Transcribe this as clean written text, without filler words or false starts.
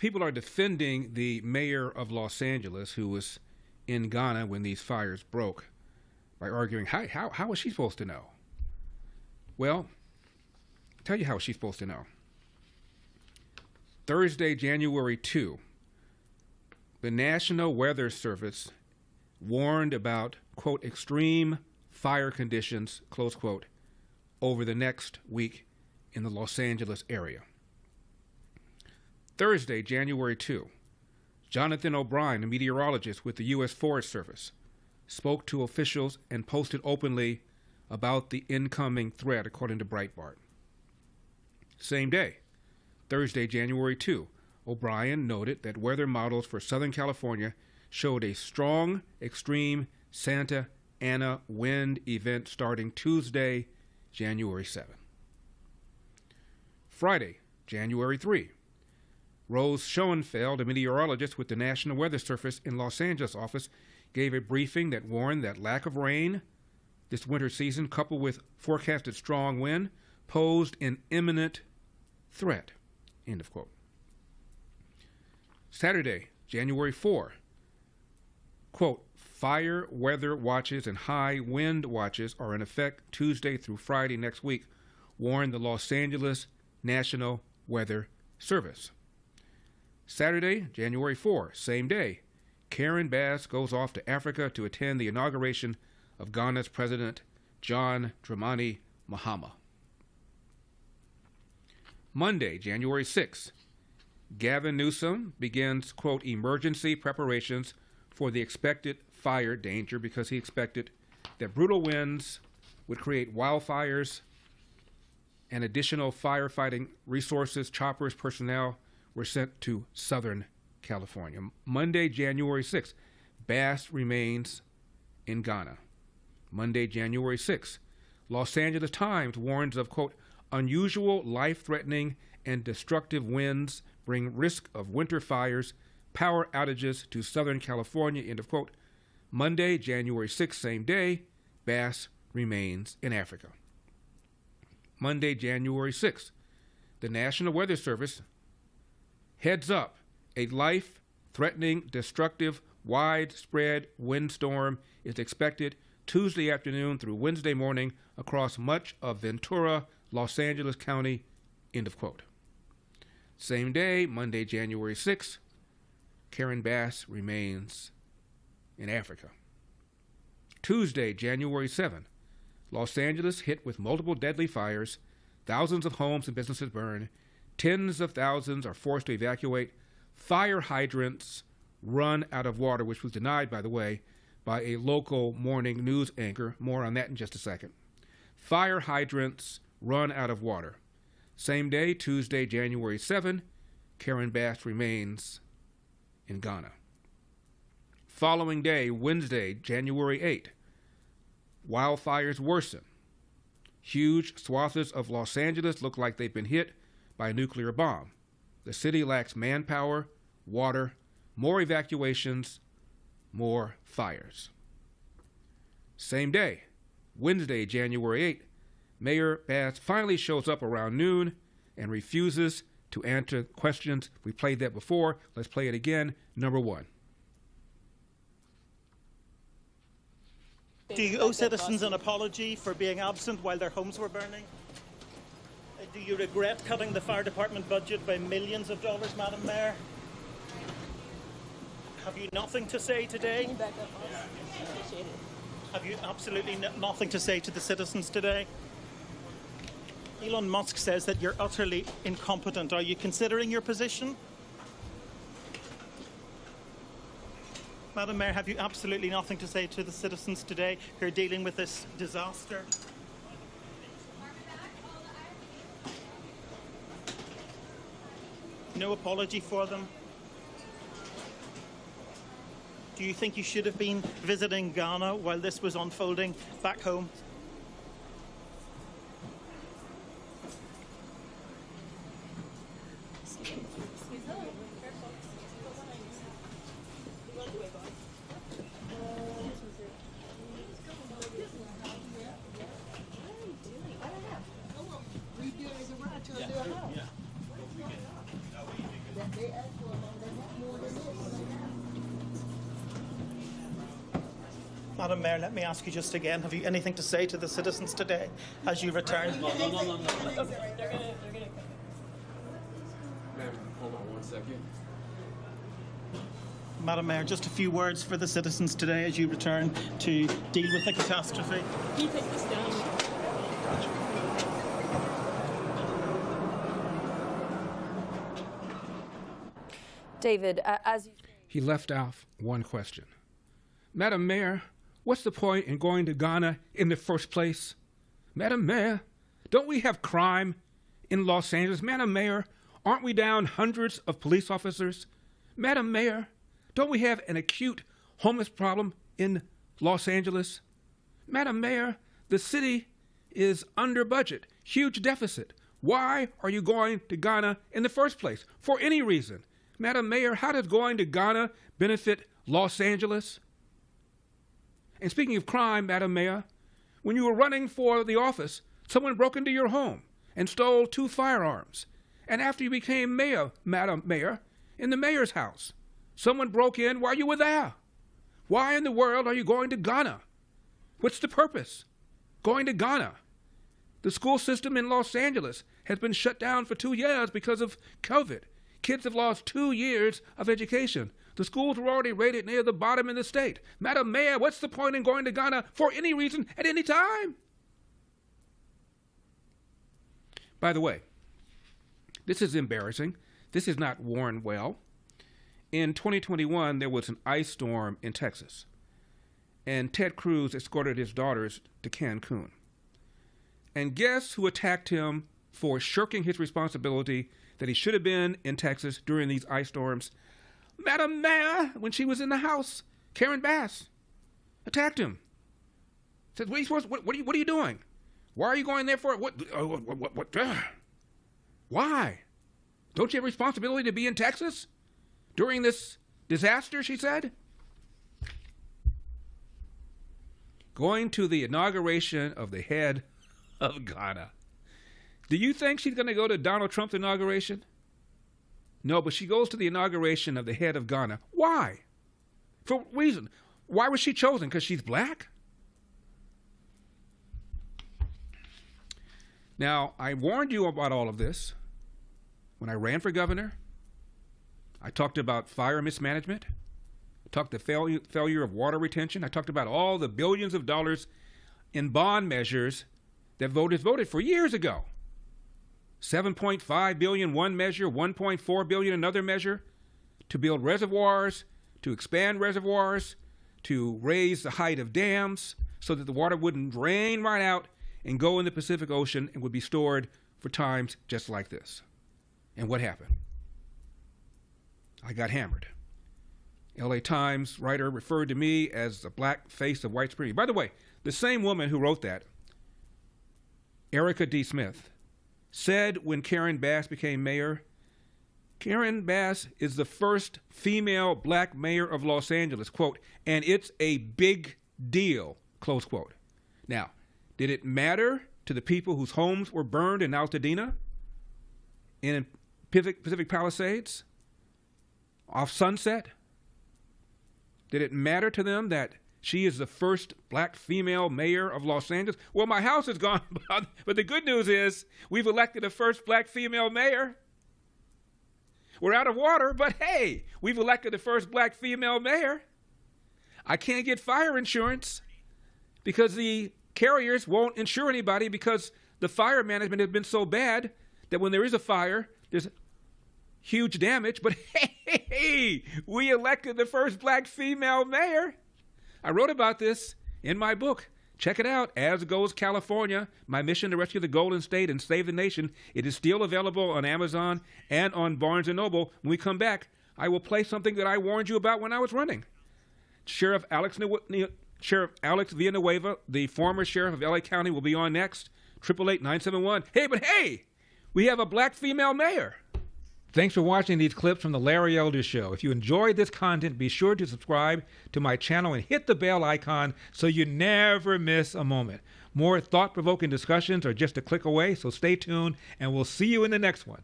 people are defending the mayor of Los Angeles, who was in Ghana when these fires broke, by arguing, how was she supposed to know? Well, I'll tell you how she's supposed to know. Thursday, January 2, the National Weather Service warned about, quote, extreme fire conditions, close quote, over the next week in the Los Angeles area. Thursday, January 2, Jonathan O'Brien, a meteorologist with the U.S. Forest Service, spoke to officials and posted openly about the incoming threat, according to Breitbart. Same day, Thursday, January 2, O'Brien noted that weather models for Southern California showed a strong, extreme Santa Ana wind event starting Tuesday, January 7. Friday, January 3, Rose Schoenfeld, a meteorologist with the National Weather Service in Los Angeles office, gave a briefing that warned that lack of rain this winter season, coupled with forecasted strong wind, posed an imminent threat. End of quote. Saturday, January 4, quote, fire weather watches and high wind watches are in effect Tuesday through Friday next week, warned the Los Angeles National Weather Service. Saturday, January 4, same day, Karen Bass goes off to Africa to attend the inauguration of Ghana's President John Dramani Mahama. Monday, January 6, Gavin Newsom begins, quote, emergency preparations for the expected fire danger because he expected that brutal winds would create wildfires and additional firefighting resources, choppers, personnel were sent to Southern California. Monday, January 6th, Bass remains in Ghana. Monday, January 6th, Los Angeles Times warns of, quote, unusual, life-threatening, and destructive winds bring risk of winter fires, power outages to Southern California, end of quote. Monday, January 6th, same day, Bass remains in Africa. Monday, January 6th, the National Weather Service heads up a life-threatening, destructive, widespread windstorm is expected Tuesday afternoon through Wednesday morning across much of Ventura, Los Angeles County, end of quote. Same day, Monday, January 6th, Karen Bass remains in Africa. Tuesday, January 7th, Los Angeles hit with multiple deadly fires, thousands of homes and businesses burned, tens of thousands are forced to evacuate, fire hydrants run out of water, which was denied, by the way, by a local morning news anchor. More on that in just a second. Fire hydrants run out of water. Same day, Tuesday, January 7, Karen Bass remains in Ghana. Following day, Wednesday, January 8, wildfires worsen. Huge swaths of Los Angeles look like they've been hit by a nuclear bomb. The city lacks manpower, water, more evacuations, more fires. Same day, Wednesday, January 8, Mayor Bass finally shows up around noon and refuses to answer questions. We played that before. Let's play it again. Number one. Do you owe citizens an apology for being absent while their homes were burning? Do you regret cutting the fire department budget by millions of dollars, Madam Mayor? Have you nothing to say today? Back up, appreciate it. Have you absolutely nothing to say to the citizens today? Elon Musk says that you're utterly incompetent. Are you considering your position? Madam Mayor, have you absolutely nothing to say to the citizens today who are dealing with this disaster? No apology for them? Do you think you should have been visiting Ghana while this was unfolding back home? They asked for Madam Mayor, let me ask you just again, have you anything to say to the citizens today as you return? No. Ma'am, hold on one second. Madam Mayor, just a few words for the citizens today as you return to deal with the catastrophe. Can you take this down? David, as you... He left off one question. Madam Mayor, what's the point in going to Ghana in the first place? Madam Mayor, don't we have crime in Los Angeles? Madam Mayor, aren't we down hundreds of police officers? Madam Mayor, don't we have an acute homeless problem in Los Angeles? Madam Mayor, the city is under budget, huge deficit. Why are you going to Ghana in the first place? For any reason. Madam Mayor, how does going to Ghana benefit Los Angeles? And speaking of crime, Madam Mayor, when you were running for the office, someone broke into your home and stole 2 firearms. And after you became mayor, Madam Mayor, in the mayor's house, someone broke in while you were there. Why in the world are you going to Ghana? What's the purpose? Going to Ghana. The school system in Los Angeles has been shut down for 2 years because of COVID. Kids have lost 2 years of education. The schools were already rated near the bottom in the state. Madam Mayor, what's the point in going to Ghana for any reason at any time? By the way, this is embarrassing. This is not worn well. In 2021, there was an ice storm in Texas, and Ted Cruz escorted his daughters to Cancun. And guess who attacked him for shirking his responsibility that he should have been in Texas during these ice storms? Madam Mayor, when she was in the house, Karen Bass attacked him. Said, "What are you supposed? What are you doing? Why are you going there for? What? Why? Don't you have responsibility to be in Texas during this disaster?" she said. Going to the inauguration of the head of Ghana. Do you think she's going to go to Donald Trump's inauguration? No, but she goes to the inauguration of the head of Ghana. Why? For what reason? Why was she chosen? Because she's black? Now, I warned you about all of this when I ran for governor. I talked about fire mismanagement. I talked the failure of water retention. I talked about all the billions of dollars in bond measures that voters voted for years ago. 7.5 billion one measure, 1.4 billion another measure, to build reservoirs, to expand reservoirs, to raise the height of dams so that the water wouldn't drain right out and go in the Pacific Ocean and would be stored for times just like this. And what happened? I got hammered. LA Times writer referred to me as the black face of white supremacy. By the way, the same woman who wrote that, Erica D. Smith, said when Karen Bass became mayor, Karen Bass is the first female black mayor of Los Angeles, quote, and it's a big deal, close quote. Now, did it matter to the people whose homes were burned in Altadena, in Pacific Palisades, off Sunset? Did it matter to them that she is the first black female mayor of Los Angeles? Well, my house is gone, but the good news is we've elected the first black female mayor. We're out of water, but hey, we've elected the first black female mayor. I can't get fire insurance because the carriers won't insure anybody because the fire management has been so bad that when there is a fire, there's huge damage. But hey, we elected the first black female mayor. I wrote about this in my book. Check it out, As Goes California, My Mission to Rescue the Golden State and Save the Nation. It is still available on Amazon and on Barnes & Noble. When we come back, I will play something that I warned you about when I was running. Sheriff Alex Villanueva, the former sheriff of LA County, will be on next. 888-971. Hey, we have a black female mayor. Thanks for watching these clips from The Larry Elder Show. If you enjoyed this content, be sure to subscribe to my channel and hit the bell icon so you never miss a moment. More thought-provoking discussions are just a click away, so stay tuned, and we'll see you in the next one.